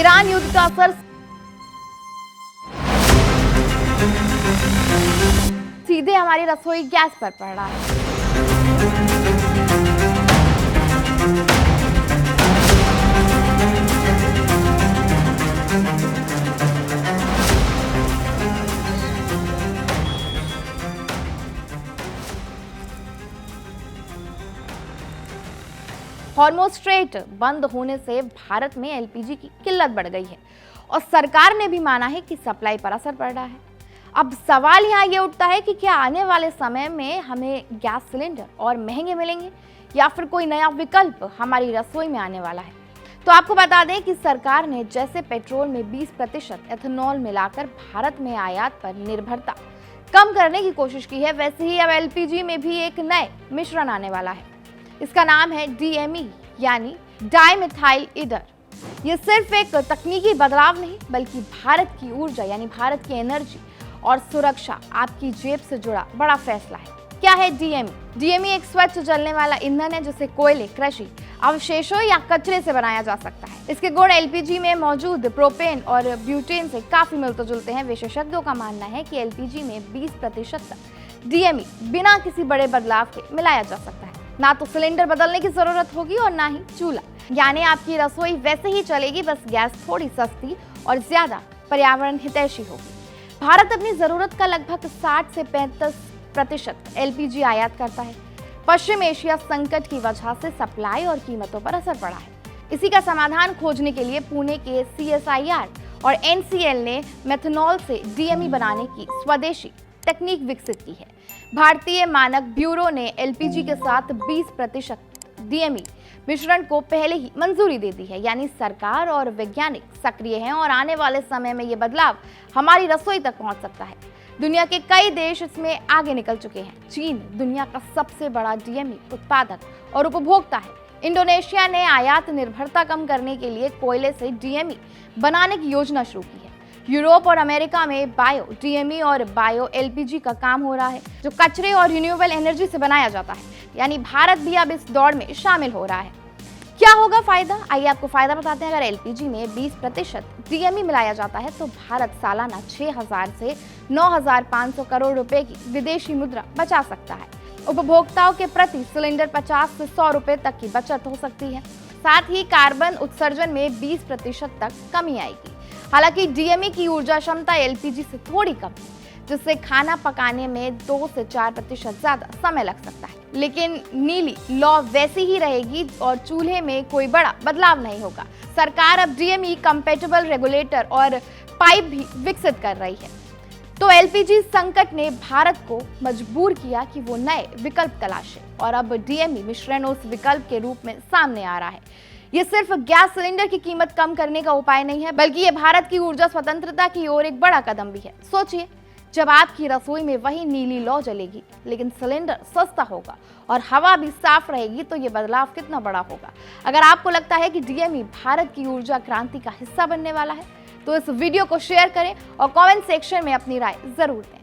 Iran युद्ध का असर सीधे हमारी रसोई गैस पर पड़ रहा है। हॉर्मुज़ स्ट्रेट बंद होने से भारत में एलपीजी की किल्लत बढ़ गई है और सरकार ने भी माना है कि सप्लाई पर असर पड़ रहा है। अब सवाल यहाँ ये उठता है कि क्या आने वाले समय में हमें गैस सिलेंडर और महंगे मिलेंगे या फिर कोई नया विकल्प हमारी रसोई में आने वाला है। तो आपको बता दें कि सरकार ने जैसे पेट्रोल में 20% एथेनॉल मिलाकर भारत में आयात पर निर्भरता कम करने की कोशिश की है, वैसे ही अब एलपीजी में भी एक नए मिश्रण आने वाला है। इसका नाम है DME यानी डाइमिथाइल ईथर। ये सिर्फ एक तकनीकी बदलाव नहीं बल्कि भारत की ऊर्जा यानी भारत की एनर्जी और सुरक्षा आपकी जेब से जुड़ा बड़ा फैसला है। क्या है DME? DME एक स्वच्छ जलने वाला ईंधन है जिसे कोयले, कृषि अवशेषों या कचरे से बनाया जा सकता है। इसके गुण एलपीजी में मौजूद प्रोपेन और ब्यूटेन से काफी मिलते जुलते हैं। विशेषज्ञों का मानना है कि एलपीजी में 20% तक DME बिना किसी बड़े बदलाव के मिलाया जा सकता है। ना तो सिलेंडर बदलने की जरूरत होगी और ना ही चूल्हा, यानी आपकी रसोई वैसे ही चलेगी, बस गैस थोड़ी सस्ती और ज्यादा पर्यावरण हितैषी होगी। भारत अपनी जरूरत का लगभग 60 से 35% एलपीजी आयात करता है। पश्चिम एशिया संकट की वजह से सप्लाई और कीमतों पर असर पड़ा है। इसी का समाधान खोजने के लिए पुणे के CSIR और NCL ने मेथनॉल से DME बनाने की स्वदेशी तकनीक विकसित की है। भारतीय मानक ब्यूरो ने एलपीजी के साथ 20% DME मिश्रण को पहले ही मंजूरी दे दी है, यानी सरकार और वैज्ञानिक सक्रिय हैं और आने वाले समय में ये बदलाव हमारी रसोई तक पहुंच सकता है। दुनिया के कई देश इसमें आगे निकल चुके हैं। चीन दुनिया का सबसे बड़ा DME उत्पादक और उपभोक्ता है। इंडोनेशिया ने आयात निर्भरता कम करने के लिए कोयले से DME बनाने की योजना शुरू की है। यूरोप और अमेरिका में बायो DME और बायो एलपीजी का काम हो रहा है, जो कचरे और रिन्यूएबल एनर्जी से बनाया जाता है। यानी भारत भी अब इस दौड़ में शामिल हो रहा है। क्या होगा फायदा? आइए आपको फायदा बताते हैं। अगर एलपीजी में 20% DME मिलाया जाता है तो भारत सालाना 6,000 से 9,500 करोड़ रुपए की विदेशी मुद्रा बचा सकता है। उपभोक्ताओं के प्रति सिलेंडर 50 से 100 रुपए तक की बचत हो सकती है। साथ ही कार्बन उत्सर्जन में 20% तक कमी आएगी। हालांकि DME की ऊर्जा क्षमता एलपीजी से थोड़ी कम है, जिससे खाना पकाने में 2 से 4% ज्यादा समय लग सकता है। लेकिन नीली लॉ वैसी ही रहेगी और चूल्हे में कोई बड़ा बदलाव नहीं होगा। सरकार अब DME कंपैटिबल रेगुलेटर और पाइप भी विकसित कर रही है। तो एलपीजी संकट ने भारत को मजबूर किया कि वो नए विकल्प तलाशे और अब DME मिश्रण उस विकल्प के रूप में सामने आ रहा है। ये सिर्फ गैस सिलेंडर की कीमत कम करने का उपाय नहीं है, बल्कि ये भारत की ऊर्जा स्वतंत्रता की ओर एक बड़ा कदम भी है। सोचिए, जब आपकी रसोई में वही नीली लौ जलेगी लेकिन सिलेंडर सस्ता होगा और हवा भी साफ रहेगी, तो ये बदलाव कितना बड़ा होगा। अगर आपको लगता है कि DME भारत की ऊर्जा क्रांति का हिस्सा बनने वाला है तो इस वीडियो को शेयर करें और कमेंट सेक्शन में अपनी राय जरूर दें।